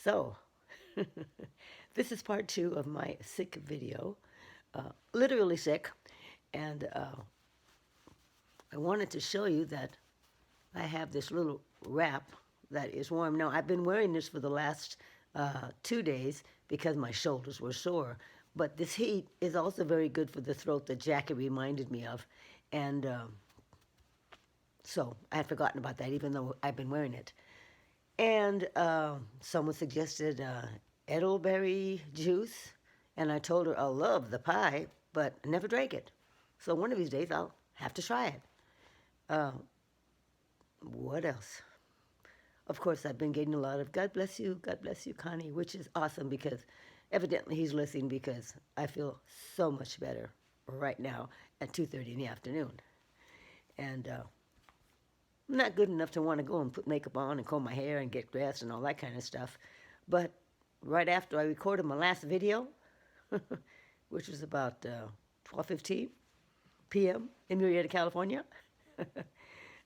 So, this is part 2 of my sick video. Literally sick. And I wanted to show you that I have this little wrap that is warm. Now, I've been wearing this for the last 2 days because my shoulders were sore. But this heat is also very good for the throat that Jackie reminded me of. And so I had forgotten about that, even though I've been wearing it. And someone suggested elderberry juice, and I told her I love the pie, but never drank it. So one of these days I'll have to try it. What else? Of course, I've been getting a lot of God bless you, Connie, which is awesome because evidently he's listening because I feel so much better right now at 2:30 in the afternoon. And I'm not good enough to want to go and put makeup on and comb my hair and get dressed and all that kind of stuff. But right after I recorded my last video, which was about 12:15 p.m. in Murrieta, California,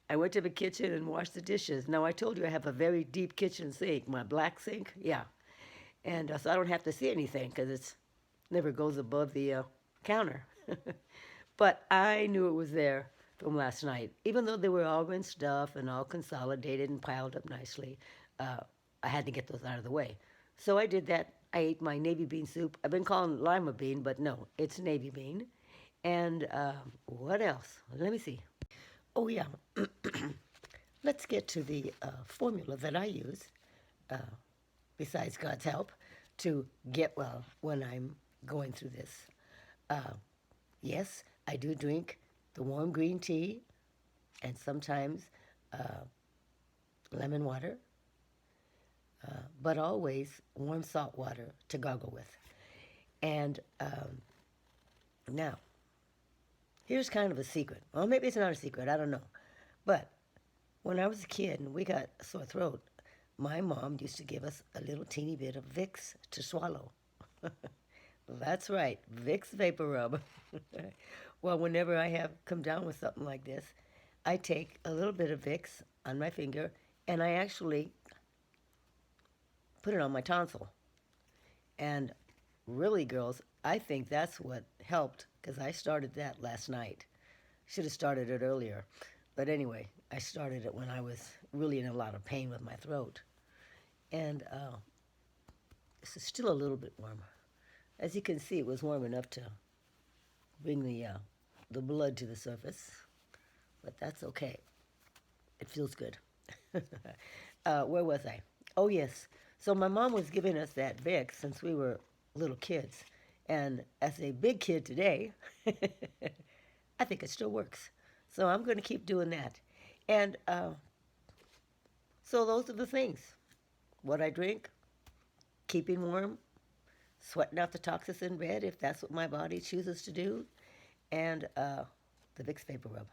I went to the kitchen and washed the dishes. Now, I told you I have a very deep kitchen sink, my black sink, yeah. And so I don't have to see anything because it never goes above the counter. But I knew it was there from last night. Even though they were all rinsed off and all consolidated and piled up nicely, I had to get those out of the way. So I did that. I ate my navy bean soup. I've been calling it lima bean, but no, it's navy bean. And what else? Let me see. Oh, yeah. Let's get to the formula that I use, besides God's help, to get well when I'm going through this. Yes, I do drink the warm green tea and sometimes lemon water, but always warm salt water to gargle with. And now, here's kind of a secret. Well, maybe it's not a secret, I don't know. But when I was a kid and we got a sore throat, my mom used to give us a little teeny bit of Vicks to swallow. That's right, Vicks Vapor Rub. Well, whenever I have come down with something like this, I take a little bit of Vicks on my finger and I actually put it on my tonsil. And really, girls, I think that's what helped because I started that last night. Should have started it earlier. But anyway, I started it when I was really in a lot of pain with my throat. And this is still a little bit warm. As you can see, it was warm enough to bring the blood to the surface. But that's okay. It feels good. Where was I? Oh, yes. So my mom was giving us that Vicks since we were little kids. And as a big kid today, I think it still works. So I'm going to keep doing that. And so those are the things. What I drink, keeping warm, sweating out the toxins in bed if that's what my body chooses to do, and the Vicks Vapor Rub.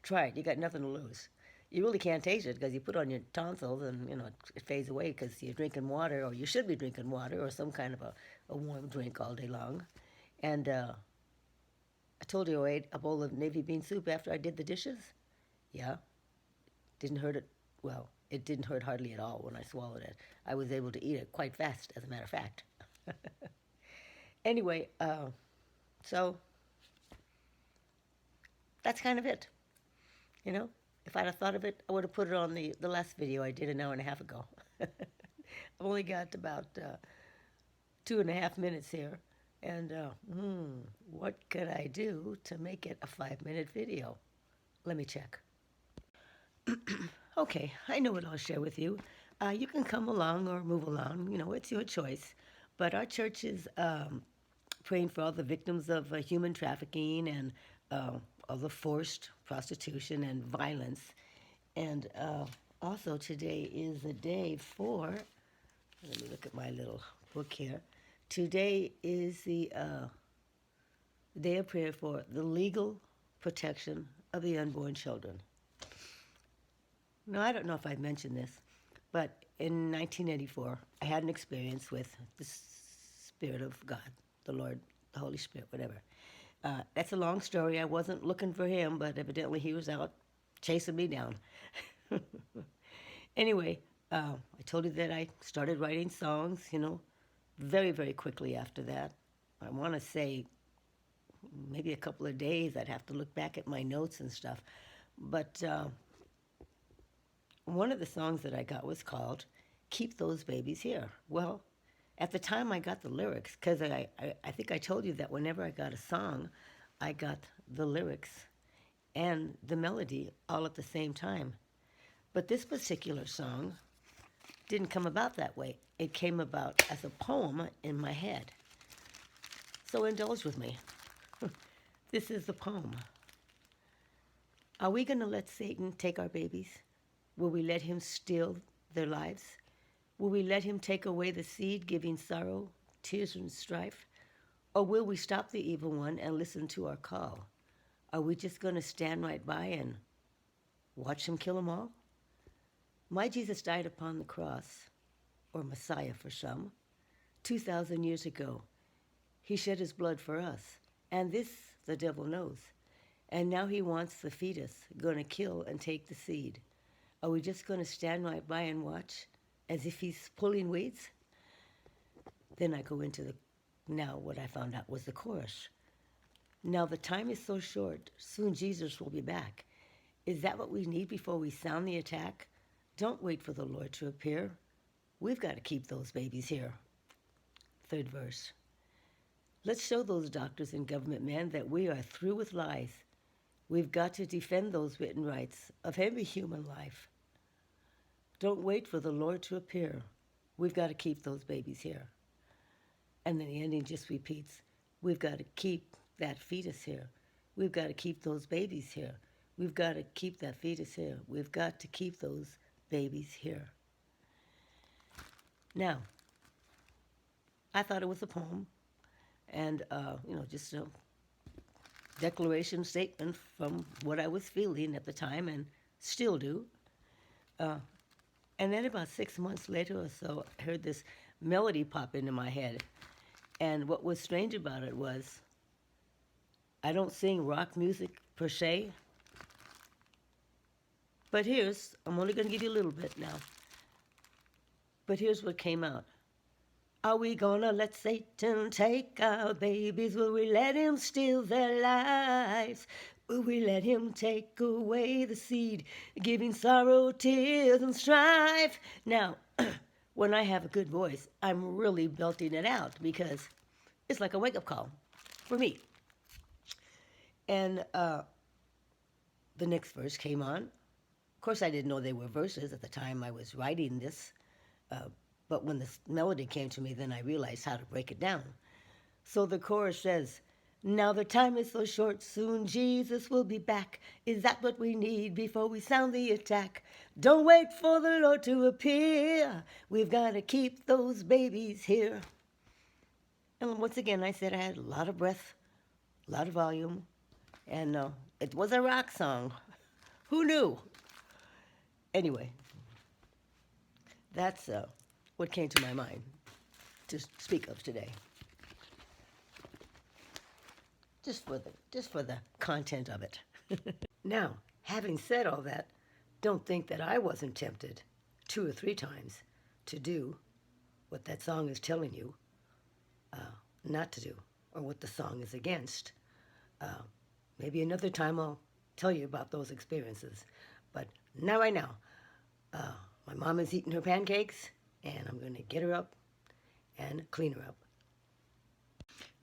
Try it. You got nothing to lose. You really can't taste it because you put it on your tonsils and, it fades away because you're drinking water, or you should be drinking water or some kind of a warm drink all day long. And I told you I ate a bowl of navy bean soup after I did the dishes. Yeah. Didn't hurt it. Well, it didn't hurt hardly at all when I swallowed it. I was able to eat it quite fast, as a matter of fact. Anyway, so that's kind of it. If I'd have thought of it, I would have put it on the last video I did an hour and a half ago. I've only got about 2.5 minutes here. And what could I do to make it a 5-minute video? Let me check. Okay, I know what I'll share with you. You can come along or move along. It's your choice. But our church is praying for all the victims of human trafficking and all the forced prostitution and violence. And also today is a day for, let me look at my little book here. Today is the day of prayer for the legal protection of the unborn children. Now, I don't know if I mentioned this, but in 1984, I had an experience with the Spirit of God, the Lord, the Holy Spirit, whatever. That's a long story. I wasn't looking for him, but evidently he was out chasing me down. Anyway, I told you that I started writing songs, very, very quickly after that. I want to say maybe a couple of days. I'd have to look back at my notes and stuff. But one of the songs that I got was called Keep Those Babies Here. Well, at the time I got the lyrics, because I think I told you that whenever I got a song, I got the lyrics and the melody all at the same time. But this particular song didn't come about that way. It came about as a poem in my head. So indulge with me. This is the poem. Are we going to let Satan take our babies? Will we let him steal their lives? Will we let him take away the seed, giving sorrow, tears, and strife? Or will we stop the evil one and listen to our call? Are we just going to stand right by and watch him kill them all? My Jesus died upon the cross, or Messiah for some, 2,000 years ago. He shed his blood for us, and this the devil knows. And now he wants the fetus, going to kill and take the seed. Are we just going to stand right by and watch as if he's pulling weeds? Then I go into now what I found out was the chorus. Now the time is so short, soon Jesus will be back. Is that what we need before we sound the attack? Don't wait for the Lord to appear. We've got to keep those babies here. Third verse. Let's show those doctors and government men that we are through with lies. We've got to defend those written rights of every human life. Don't wait for the Lord to appear. We've got to keep those babies here. And then the ending just repeats. We've got to keep that fetus here. We've got to keep those babies here. We've got to keep that fetus here. We've got to keep those babies here. Now, I thought it was a poem and, just a declaration statement from what I was feeling at the time and still do. And then about 6 months later or so, I heard this melody pop into my head. And what was strange about it was I don't sing rock music per se, but I'm only going to give you a little bit now. But here's what came out. Are we gonna let Satan take our babies? Will we let him steal their lives? Will we let him take away the seed, giving sorrow, tears, and strife? Now, when I have a good voice, I'm really belting it out because it's like a wake-up call for me. And the next verse came on. Of course, I didn't know they were verses at the time I was writing this, but when the melody came to me, then I realized how to break it down. So the chorus says, now the time is so short, soon Jesus will be back. Is that what we need before we sound the attack? Don't wait for the Lord to appear. We've got to keep those babies here. And once again, I said I had a lot of breath, a lot of volume, and it was a rock song. Who knew? Anyway, that's what came to my mind to speak of today. Just for the content of it. Now, having said all that, don't think that I wasn't tempted 2 or 3 times to do what that song is telling you not to do, or what the song is against. Maybe another time I'll tell you about those experiences. But not right now. My mom is eating her pancakes, and I'm going to get her up and clean her up.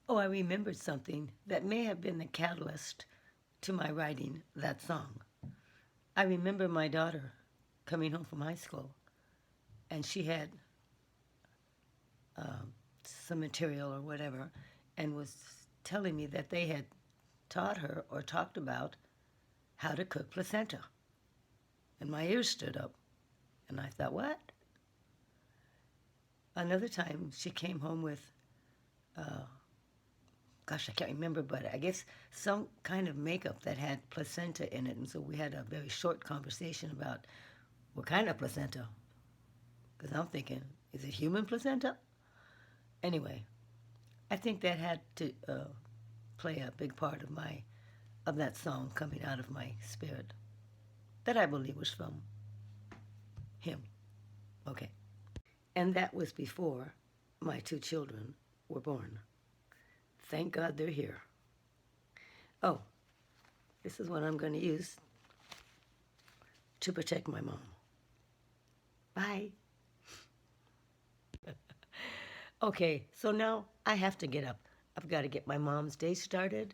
Oh, I remembered something that may have been the catalyst to my writing that song. I remember my daughter coming home from high school, and she had some material or whatever, and was telling me that they had taught her or talked about how to cook placenta. And my ears stood up, and I thought, what? Another time, she came home with, I can't remember, but I guess some kind of makeup that had placenta in it. And so we had a very short conversation about what kind of placenta. Because I'm thinking, is it human placenta? Anyway, I think that had to play a big part of that song coming out of my spirit that I believe was from him Okay. And that was before my 2 children were born. Thank God they're here. Oh, this is what I'm going to use to protect my mom. Bye. Okay, so now I have to get up. I've got to get my mom's day started,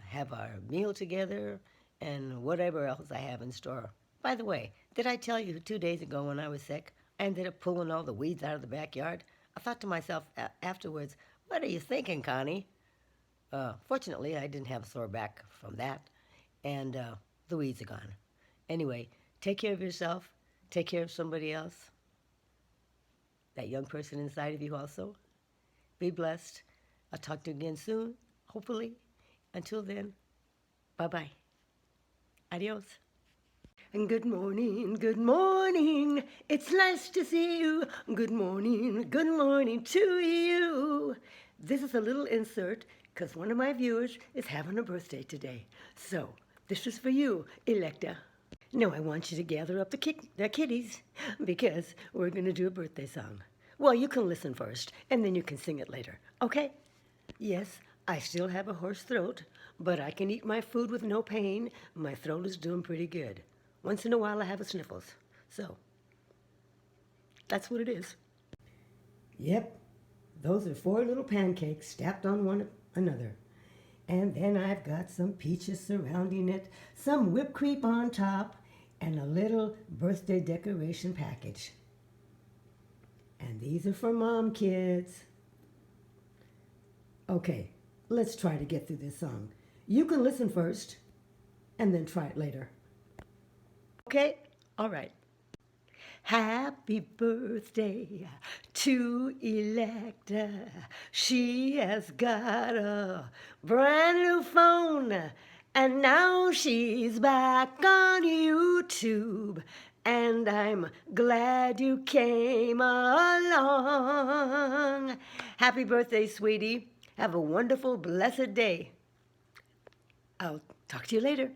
have our meal together, and whatever else I have in store. By the way, did I tell you 2 days ago when I was sick, I ended up pulling all the weeds out of the backyard? I thought to myself afterwards, what are you thinking, Connie? Fortunately, I didn't have a sore back from that, and the weeds are gone. Anyway, take care of yourself. Take care of somebody else. That young person inside of you also. Be blessed. I'll talk to you again soon, hopefully. Until then, bye-bye. Adios. And good morning. It's nice to see you. Good morning to you. This is a little insert because one of my viewers is having a birthday today. So, this is for you, Electa. Now I want you to gather up the kitties because we're going to do a birthday song. Well, you can listen first and then you can sing it later, okay? Yes, I still have a hoarse throat, but I can eat my food with no pain. My throat is doing pretty good. Once in a while I have a sniffles. So, that's what it is. Yep, those are 4 little pancakes stacked on one another. And then I've got some peaches surrounding it, some whipped cream on top, and a little birthday decoration package. And these are for Mom, kids. Okay, let's try to get through this song. You can listen first, and then try it later. Okay? All right. Happy birthday to Electa. She has got a brand new phone, and now she's back on YouTube. And I'm glad you came along. Happy birthday, sweetie. Have a wonderful, blessed day. I'll talk to you later.